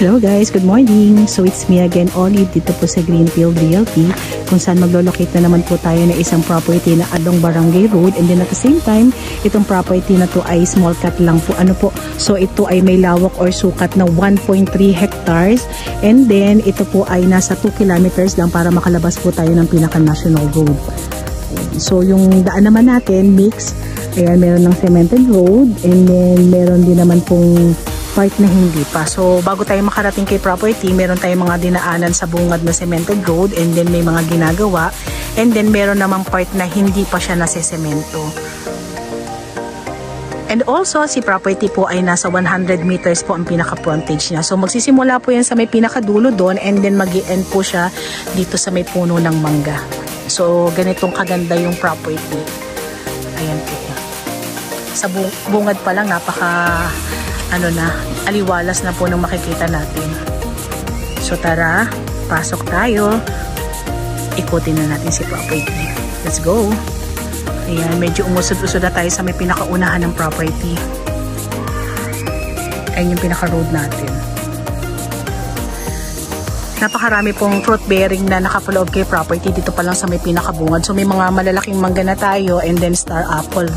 Hello guys, good morning. So it's me again, Olive, dito po sa Greenfield Realty, kung saan maglolocate na naman po tayo na isang property na along Barangay Road, and then at the same time, itong property na to ay small cut lang po. So ito ay may lawak or sukat na 1.3 hectares, and then ito po ay nasa 2 kilometers lang para makalabas po tayo ng pinaka-national road. So yung daan naman natin, mix. Ayan, meron ng cemented road, and then meron din naman pong part na hindi pa. So, bago tayo makarating kay property, meron tayong mga dinaanan sa bungad na cemented road, and then may mga ginagawa, and then meron namang part na hindi pa siya nasisemento. And also, si property po ay nasa 100 meters po ang pinaka-frontage niya. So, magsisimula po yan sa may pinakadulo doon, and then mag-i-end po siya dito sa may puno ng mangga. So, ganitong kaganda yung property. Ayan po. Sa bungad pa lang, aliwalas na po nung makikita natin. So tara, pasok tayo. Ikutin na natin si property. Let's go. Ayan, medyo umusod-usod na tayo sa may pinakaunahan ng property. Ayan yung pinaka-road natin. Napakarami pong fruit bearing na nakapaloob kay property dito pa lang sa may pinakabungad. So may mga malalaking mangga na tayo, and then star apple.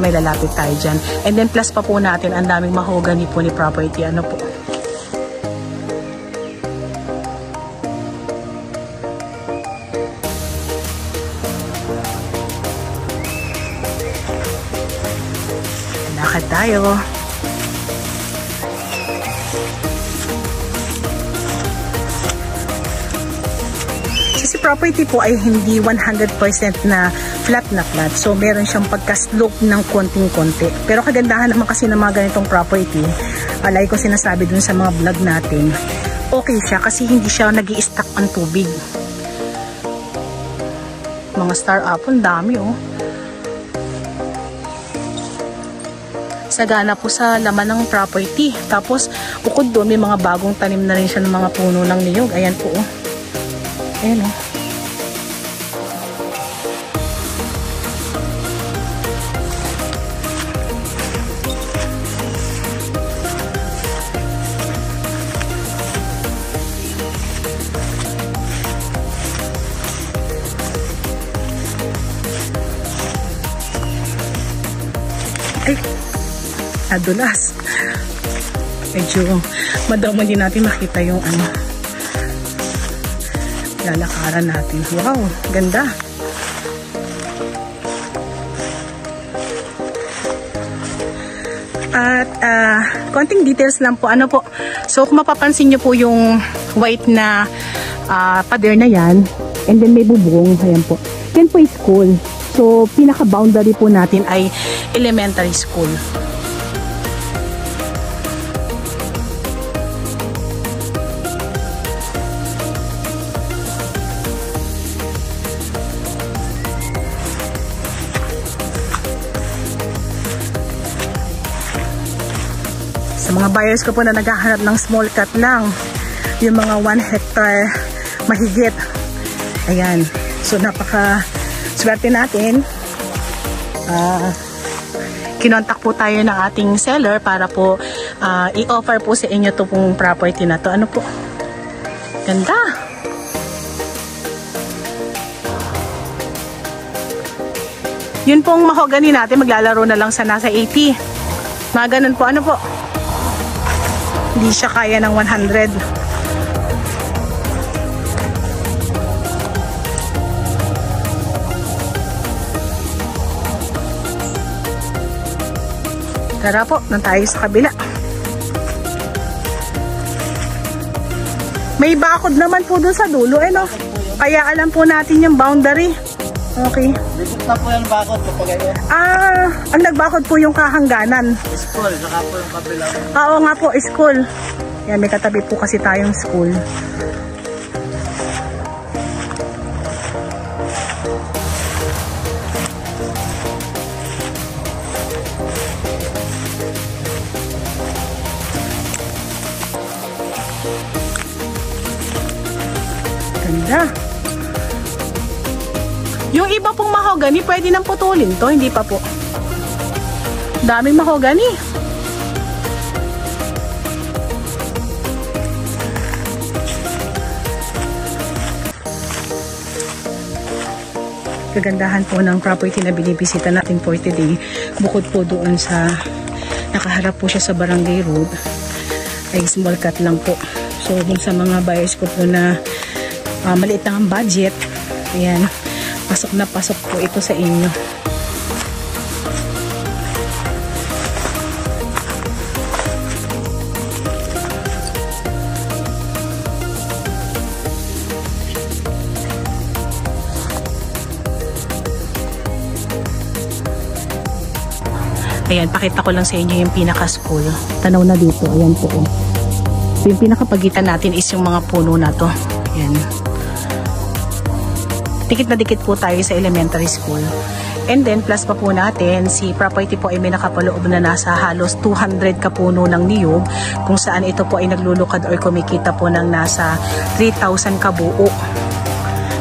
May lalapit tayo dyan. And then plus pa po natin, ang daming mahogany po ni property. Ano po? Lakad tayo. Si property po ay hindi 100% na flat. So, meron siyang pagka-slope ng konting-konti. Pero kagandahan naman kasi ng mga ganitong property, alay ko sinasabi dun sa mga vlog natin, okay siya kasi hindi siya nag-i-stack ang tubig. Mga star apple, dami oh. Sagana po sa laman ng property. Tapos, bukod doon, may mga bagong tanim na rin siya ng mga puno ng niyog. Ayan po oh. Ayan oh. Ay, adulas. Medyo madama din natin makita yung lalakaran natin. Wow, ganda. At konting details lang po. So kung mapapansin nyo po yung white na pader na yan, and then may bubong, ayan po. Yan po is school. So pinaka-boundary po natin ay elementary school. Sa mga buyers ko po na naghahanap ng small cut lang, yung mga 1 hectare mahigit, ayan, so napaka swerte natin. Kinontak po tayo ng ating seller para po i-offer po sa inyo to pong property na to. Ano po? Ganda! Yun pong mahogany natin, maglalaro na lang sa nasa 80. Mga ganun po. Ano po? Hindi siya kaya ng 100. Tara po, nang tayo sa kabila. May bakod naman po dun sa dulo, no? Kaya alam po natin yung boundary. Okay. Dito na po yung bakod kapag ayun. Ang nagbakod po yung kahangganan. School, saka po yung kabila. Oo nga po, school. Yan, may katabi po kasi tayong school. Ganda. Yung iba pong mahogany, pwede nang putulin to, hindi pa po. Daming mahogany. kagandahan po ng property na binibisita natin for today, bukod po doon sa nakaharap po siya sa Barangay Road, ay small cut lang po. So dun sa mga buyers ko po na maliit lang ang budget, ayan, pasok na pasok po ito sa inyo. Ayan, pakita ko lang sa inyo yung pinaka-school. Tanaw na dito. Ayan po. So, yung pinakapagitan natin is yung mga puno na to. Ayan. Dikit na dikit po tayo sa elementary school. And then, plus pa po natin, si property po ay may nakapaloob na nasa halos 200 kapuno ng niyog, kung saan ito po ay naglulukad or kumikita po ng nasa 3,000 kabuo.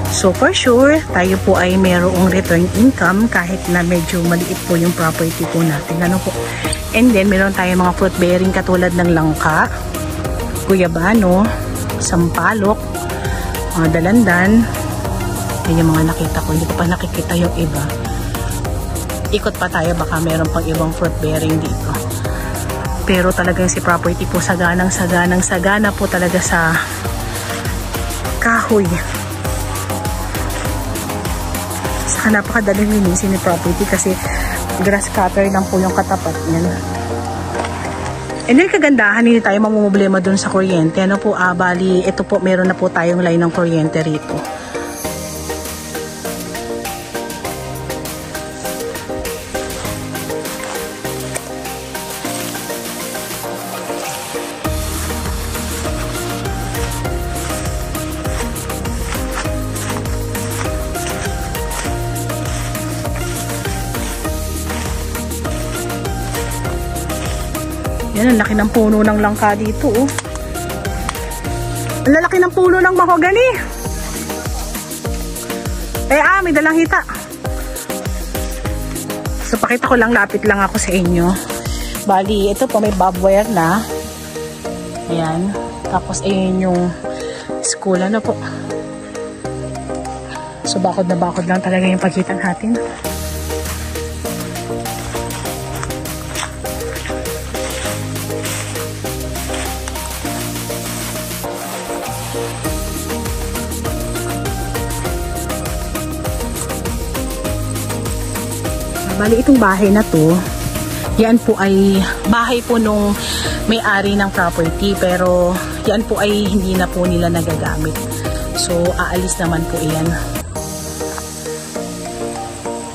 So for sure, tayo po ay mayroong return income kahit na medyo maliit po yung property po natin. Ano po? And then meron tayong mga fruit bearing katulad ng langka, guyabano, sampalok, dalandan. Yan yung mga nakita ko. Hindi ko pa nakikita yung iba. Ikot pa tayo, baka meron pang ibang fruit bearing dito. Pero talagang si property po sagana po talaga sa kahoy. Napakadaling linisin ni property kasi grass cutter lang po yung katapat niya. And then kagandahan, hindi tayo mamumblema dun sa kuryente. Ano po, bali, ito po, meron na po tayong line ng kuryente rito. Yan, ang laki ng puno ng langka dito, oh. Ang lalaki ng puno ng mahogany. May dalang hita. So, pakita ko lang, lapit lang ako sa inyo. Bali, ito po, may barbed wire na. Ayan. Tapos, ayun yung school, ano po. So, bakod na bakod lang talaga yung pagitan natin. Bali, itong bahay na to, yan po ay bahay po nung may-ari ng property, pero yan po ay hindi na po nila nagagamit. So, aalis naman po iyan.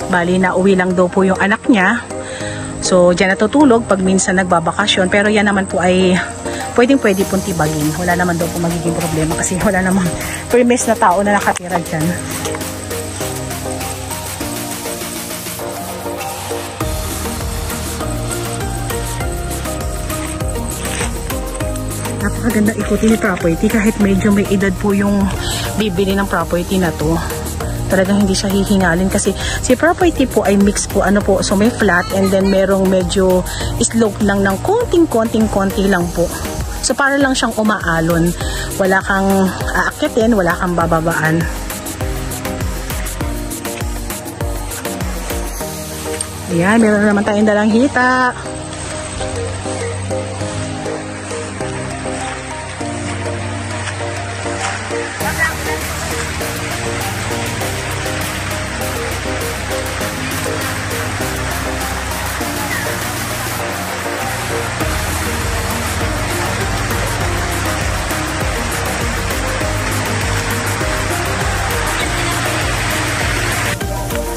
Bali, nauwi lang daw po yung anak niya. So, dyan natutulog pag minsan nagbabakasyon, pero yan naman po ay pwede pong tibagin. Wala naman daw po magiging problema kasi wala namang permis na tao na nakatira dyan. Napakaganda ikutin ni property kahit medyo may edad po yung bibili ng property na to. Talagang hindi siya hihingalin kasi si property po ay mix po, ano po, so may flat and then merong medyo slope lang ng konting-konti lang po. So para lang siyang umaalon. Wala kang aakyatin, wala kang bababaan. Ayan, meron naman tayong dalang hita.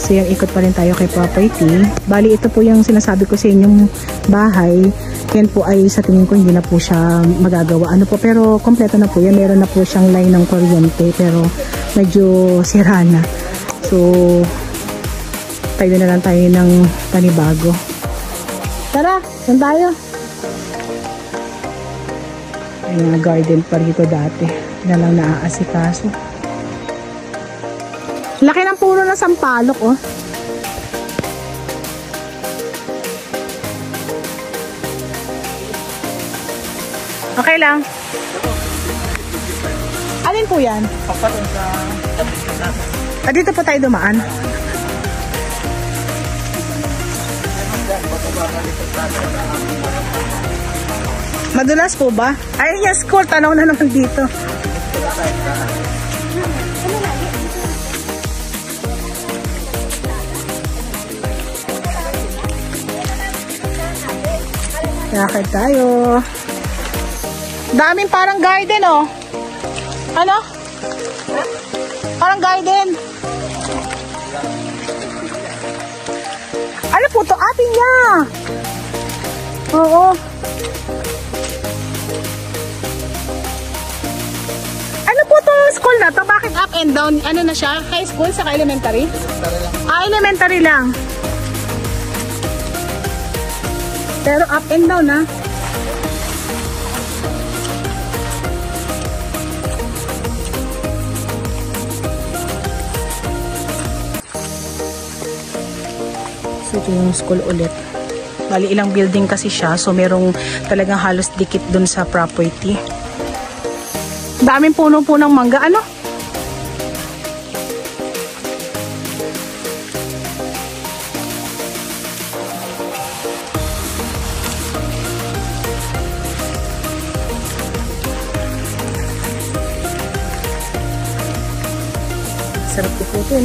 So yan, ikot pa rin tayo kay property. Bali, ito po yung sinasabi ko sa inyong bahay. Yan po ay sa tingin ko hindi na po siya magagawa. Ano po, pero kompleto na po yan. Meron na po siyang line ng kuryente pero medyo sira na. So, tayo na lang tayo ng panibago. Tara, saan tayo? Ayan, garden pa rito dati. Hindi na lang naaasikaso. Laki ng puno ng sampalok, oh. Okay lang. Alin po yan? Paparoon sa tabi natin. Dito po tayo dumaan. Madulas po ba? Ay, yes, school. Tanong na naman dito. Lakad tayo. Daming parang garden, oh. Ano? Parang garden. Ano po to? Atin niya. Oo. Ano po tong school na to? Bakit up and down? Ano na siya? High school saka elementary? Elementary lang. Pero up and down, ha? So, ito yung school ulit. Bali, ilang building kasi siya. So, merong talagang halos dikit dun sa property. Daming puno po ng mangga. Ano? Sarap po ito.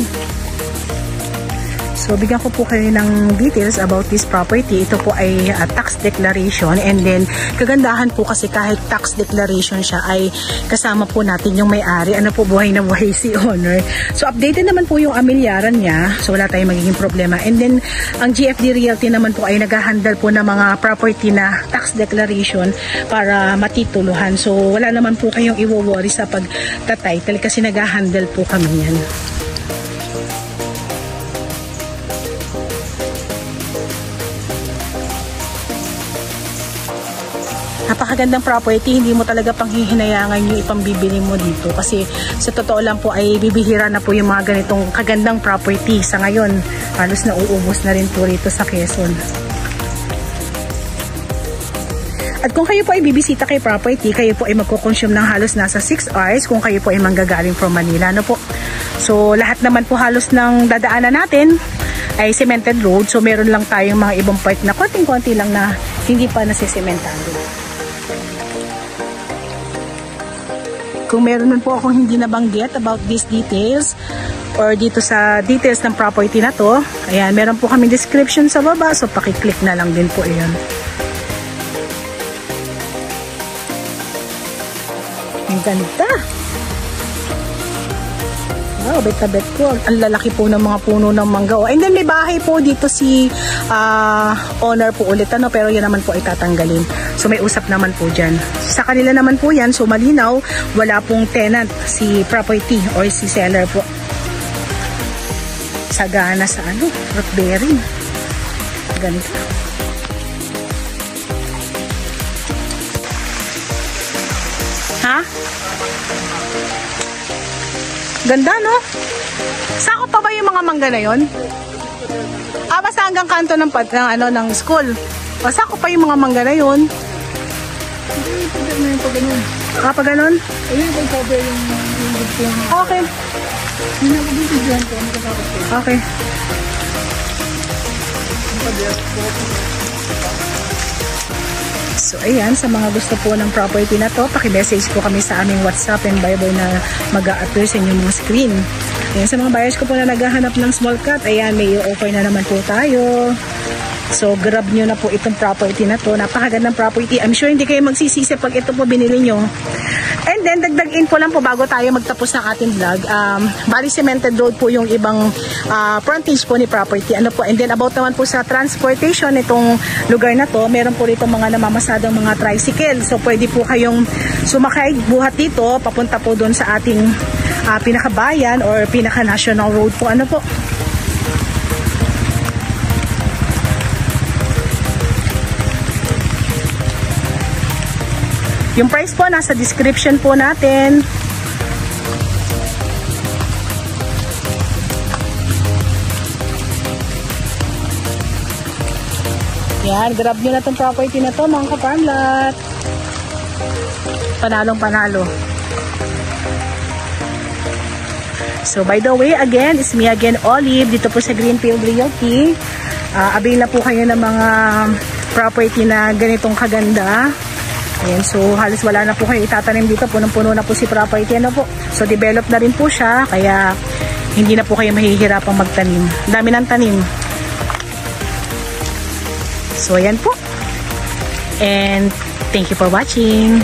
So, bigyan ko po kayo ng details about this property. Ito po ay tax declaration, and then kagandahan po kasi kahit tax declaration siya ay kasama po natin yung may-ari. Ano po, buhay na buhay si owner. So, updated naman po yung amilyaran niya. So, wala tayong magiging problema. And then, ang GFD Realty naman po ay nag-handle po ng mga property na tax declaration para matituluhan. So, wala naman po kayong i-worry sa pag-title kasi nag-handle po kami yan. Napakagandang property, hindi mo talaga panghihinayangan yung ipambibili mo dito kasi sa totoo lang po ay bibihira na po yung mga ganitong kagandang property sa ngayon. Halos na uubos na rin po rito sa Quezon. At kung kayo po ay bibisita kay property, kayo po ay magkukonsume ng halos nasa 6 hours kung kayo po ay manggagaling from Manila. Ano po? So lahat naman po halos ng dadaanan natin ay cemented road. So meron lang tayong mga ibang part na konting-konti lang na hindi pa nasisementado. Kung meron man po akong hindi nabanggit about these details or dito sa details ng property na to, ayan, meron po kami description sa baba, so pakiclick na lang din po iyon. Ang ganda! Wow, bet ko. Ang lalaki po ng mga puno ng mangga. And then may bahay po dito si owner po ulit. Ano, pero yan naman po ay tatanggalin. So may usap naman po dyan. Sa kanila naman po yan. So malinaw, wala pong tenant si property or si seller po. Sagana sa ano, root bearing. Ganito. Ha? Ganda, no? Sako pa ba yung mga mangga na yun? Basta hanggang kanto ng school. Sako pa yung mga mangga na yun? Pag ganun? Okay. Okay. So, ayan, sa mga gusto po ng property na to, paki-message po kami sa aming WhatsApp and Viber na mag-a-appear sa inyong mga screen. Ayan, sa mga buyers ko po na naghahanap ng small cut, ayan, may offer na naman po tayo. So, grab nyo na po itong property na to. Napakagandang property. I'm sure hindi kayo magsisisi pag ito po binili nyo. And then, dagdag info lang po bago tayo magtapos ng ating vlog. Bali cemented road po yung ibang frontage po ni property. Ano po? And then, about naman po sa transportation itong lugar na to, meron po rito mga namamasadang mga tricycle. So, pwede po kayong sumakay buhat dito, papunta po doon sa ating pinakabayan or pinaka-national road po. Ano po? Yung price po nasa description po natin. Yan, grab nyo na itong property na to mga ka-farmlat. Panalong panalo. So by the way, again, it's me again, Olive, dito po sa Greenfield Realty. Avail na po kayo ng mga property na ganitong kaganda. Ayan, so halos wala na po kayo itatanim dito, punong-puno na po si property, ano po. So develop na rin po siya, kaya hindi na po kayo mahihirapang magtanim. Dami ng tanim. So ayan po. And thank you for watching.